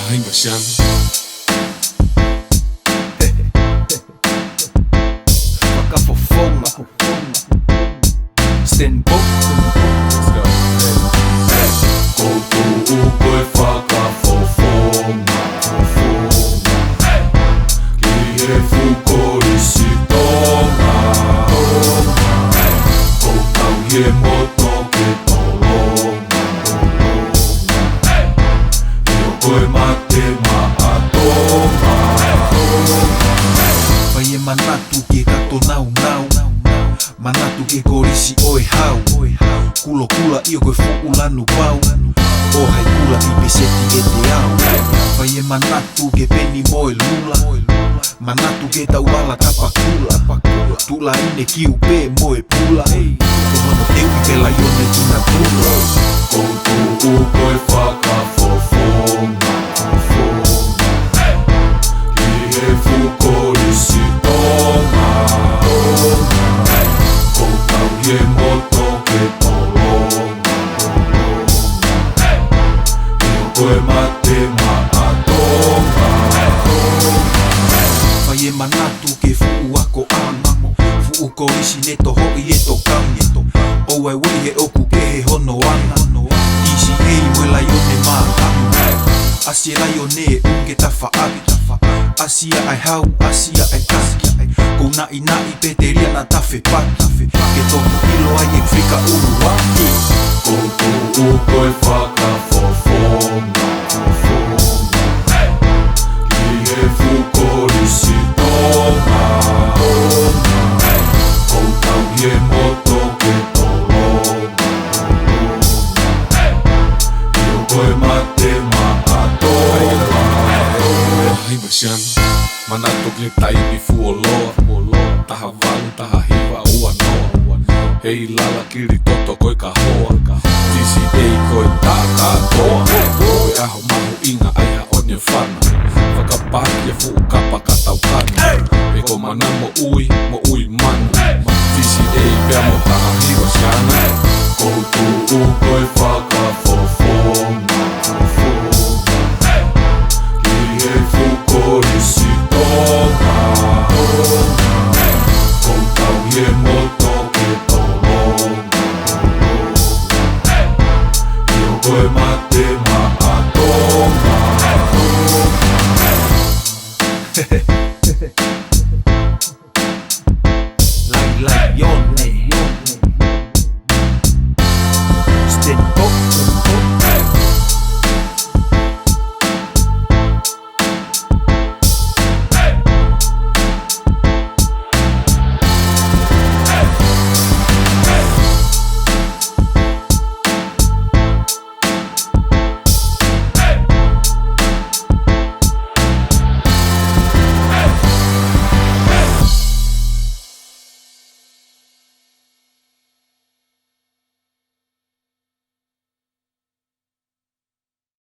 Ai Marciano. Waka fofoma Stenbock. Let's go. Koutou koe whakawhawhonga Ki he whukorisi tonga Koutau he moto ke tolonga Io koe mate maatonga Whai e manatu ke kato nau nau Manatu ke korisi oe hau Kulo kula io koe fuulanu pau O hai kula i peseti e te au Whai e manatu ke peni moe lula Manatu ke tau ala kapakula Tula ine kiu pe moe pula Tomono teu i pela ione tina tula Koutou koe whakawhawhonga Ki he whukorisi tonga Koutau he moto ke tolonga Io koe mate maatonga Whai e manatu ke fuu ako amamo Fuu korisi ne toho i e to kaungeto O ai wei he oku ke he hono anga Isi hei moe lai o ne mahamu Asia lai o ne unge tafa abi Asia ai hau, asia ai kasi Kou nai nai peteria na tafe pati Ke toku ilo ai e frika uruaki Koutou koe whakawhawhonga Ki he whukorisi tonga Koutau he moto ke tolonga Io koe mate maatonga Ai Marciano. Manatu ke taipi fuoloa Taha walu, taha hiwa ua noa Hei lala kiri toto koe ka hoa Tisi ei koe tā katoa Koe aho mahu inga aiha on ye whana Whakapaki e fuu kapa ka taukana E ko mana mo ui manu Tisi ei pea mo taha hiwa siana Koutou koe wha